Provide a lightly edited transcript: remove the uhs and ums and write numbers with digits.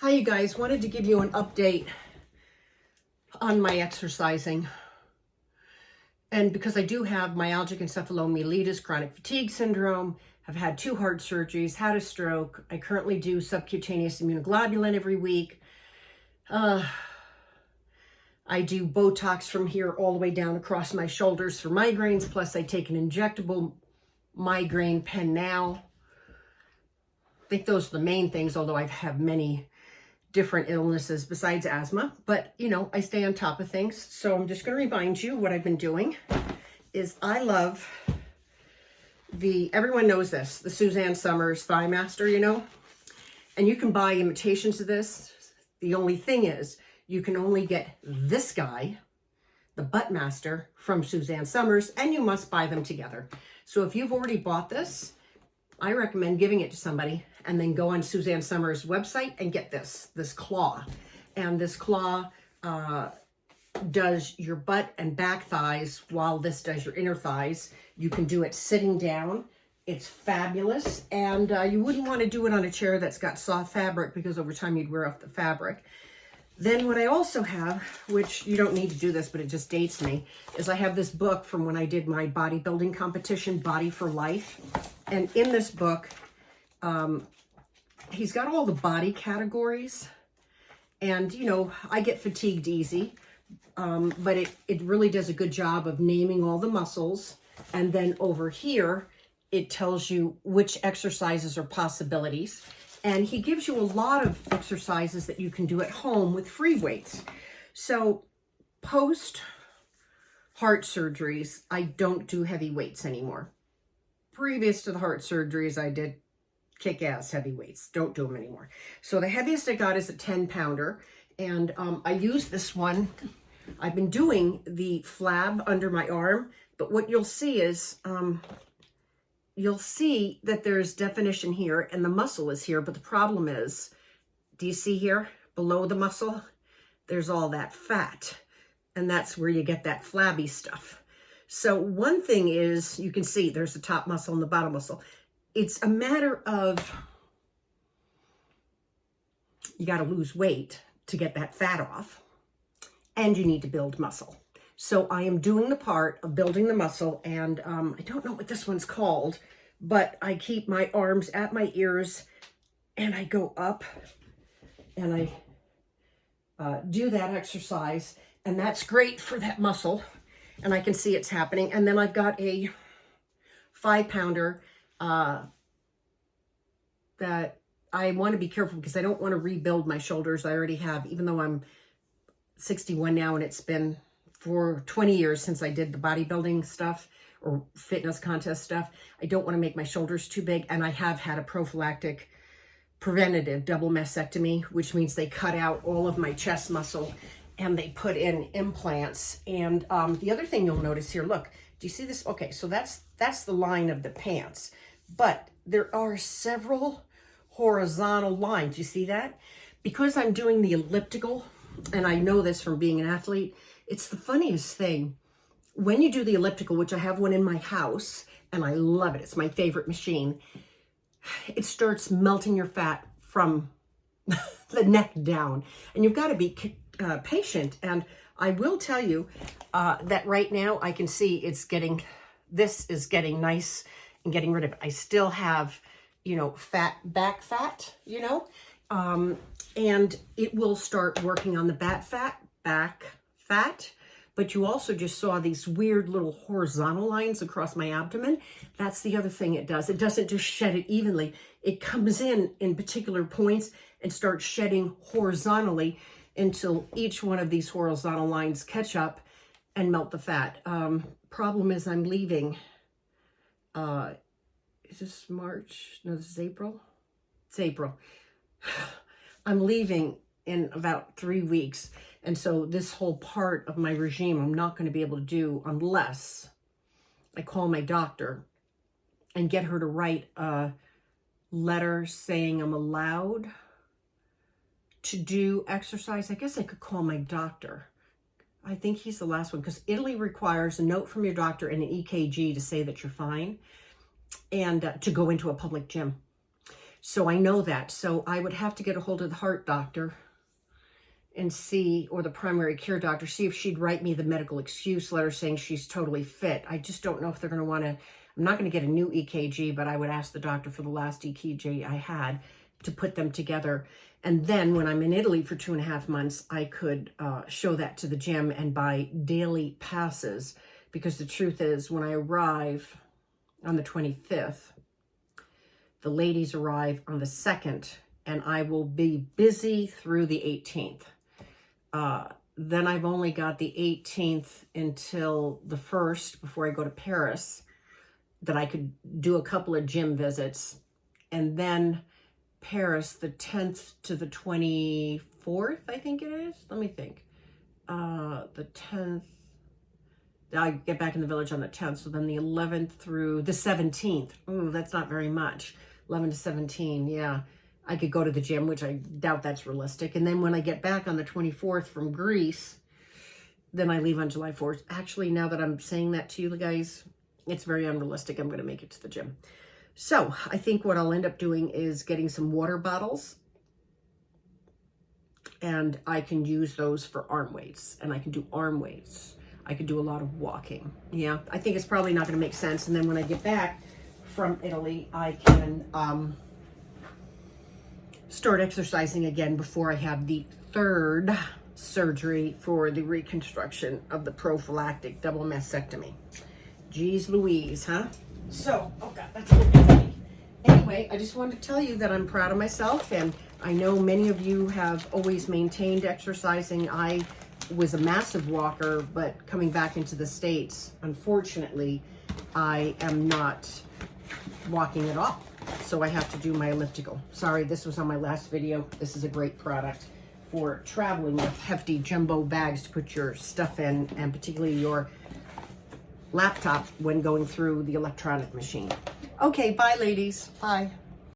Hi, you guys. Wanted to give you an update on my exercising. And because I do have myalgic encephalomyelitis, chronic fatigue syndrome, have had 2 heart surgeries, had a stroke. I currently do subcutaneous immunoglobulin every week. I do Botox from here all the way down across my shoulders for migraines. Plus I take an injectable migraine pen now. I think those are the main things, although I have many different illnesses besides asthma, but you know, I stay on top of things. So I'm just going to remind you what I've been doing is I love everyone knows this, the Suzanne Somers Thigh Master, you know, and you can buy imitations of this. The only thing is you can only get this guy, the Buttmaster from Suzanne Somers, and you must buy them together. So if you've already bought this, I recommend giving it to somebody and then go on Suzanne Somers' website and get this claw. And this claw does your butt and back thighs while this does your inner thighs. You can do it sitting down. It's fabulous. And you wouldn't want to do it on a chair that's got soft fabric because over time you'd wear off the fabric. Then what I also have, which you don't need to do this, but it just dates me, is I have this book from when I did my bodybuilding competition, Body for Life. And in this book, he's got all the body categories. And, you know, I get fatigued easy, but it really does a good job of naming all the muscles. And then over here, it tells you which exercises are possibilities. And he gives you a lot of exercises that you can do at home with free weights. So post heart surgeries, I don't do heavy weights anymore. Previous to the heart surgeries, I did kick-ass heavy weights. Don't do them anymore. So the heaviest I got is a 10-pounder. And I use this one. I've been doing the flab under my arm. But what you'll see is you'll see that there's definition here and the muscle is here. But the problem is, do you see here below the muscle? There's all that fat. And that's where you get that flabby stuff. So one thing is, you can see there's the top muscle and the bottom muscle. It's a matter of, you got to lose weight to get that fat off, and you need to build muscle. So I am doing the part of building the muscle, and I don't know what this one's called, but I keep my arms at my ears, and I go up, and I do that exercise, and that's great for that muscle. And I can see it's happening. And then I've got a 5-pounder that I want to be careful because I don't want to rebuild my shoulders. I already have, even though I'm 61 now and it's been for 20 years since I did the bodybuilding stuff or fitness contest stuff. I don't want to make my shoulders too big. And I have had a prophylactic preventative double mastectomy, which means they cut out all of my chest muscle and they put in implants. And the other thing you'll notice here, look, do you see this? Okay, so that's the line of the pants. But there are several horizontal lines. You see that? Because I'm doing the elliptical, and I know this from being an athlete, it's the funniest thing. When you do the elliptical, which I have one in my house, and I love it, it's my favorite machine, it starts melting your fat from the neck down. And you've got to be patient. And I will tell you that right now I can see this is getting nice and getting rid of it. I still have, you know, back fat, you know, and it will start working on the back fat. But you also just saw these weird little horizontal lines across my abdomen. That's the other thing it does. It doesn't just shed it evenly. It comes in particular points and starts shedding horizontally until each one of these horizontal lines catch up and melt the fat. Problem is I'm leaving. Is this March? No, this is April. It's April. I'm leaving in about 3 weeks. And so this whole part of my regime, I'm not going to be able to do unless I call my doctor and get her to write a letter saying I'm allowed to do exercise. I guess I could call my doctor. I think he's the last one because Italy requires a note from your doctor and an EKG to say that you're fine and to go into a public gym. So I know that. So I would have to get a hold of the heart doctor and see, or the primary care doctor, see if she'd write me the medical excuse letter saying she's totally fit. I just don't know if they're going to want to, I'm not going to get a new EKG, but I would ask the doctor for the last EKG I had to put them together. And then when I'm in Italy for 2.5 months, I could show that to the gym and buy daily passes, because the truth is when I arrive on the 25th, the ladies arrive on the 2nd, and I will be busy through the 18th. Then I've only got the 18th until the 1st before I go to Paris that I could do a couple of gym visits. And then Paris, the 10th to the 24th, I think it is. Let me think. The 10th. I get back in the village on the 10th. So then the 11th through the 17th. Ooh, that's not very much. 11 to 17, yeah. I could go to the gym, which I doubt that's realistic. And then when I get back on the 24th from Greece, then I leave on July 4th. Actually, now that I'm saying that to you guys, it's very unrealistic. I'm going to make it to the gym. So I think what I'll end up doing is getting some water bottles, and I can use those for arm weights, and I can do arm weights. I could do a lot of walking. Yeah, I think it's probably not going to make sense. And then when I get back from Italy, I can start exercising again before I have the 3rd surgery for the reconstruction of the prophylactic double mastectomy. Jeez Louise, huh? So, oh God, that's a little bit funny. Anyway, I just wanted to tell you that I'm proud of myself, and I know many of you have always maintained exercising. I was a massive walker, but coming back into the States, unfortunately, I am not walking at all. So I have to do my elliptical. Sorry, this was on my last video. This is a great product for traveling with hefty jumbo bags to put your stuff in, and particularly your laptop when going through the electronic machine. Okay, bye ladies. Bye.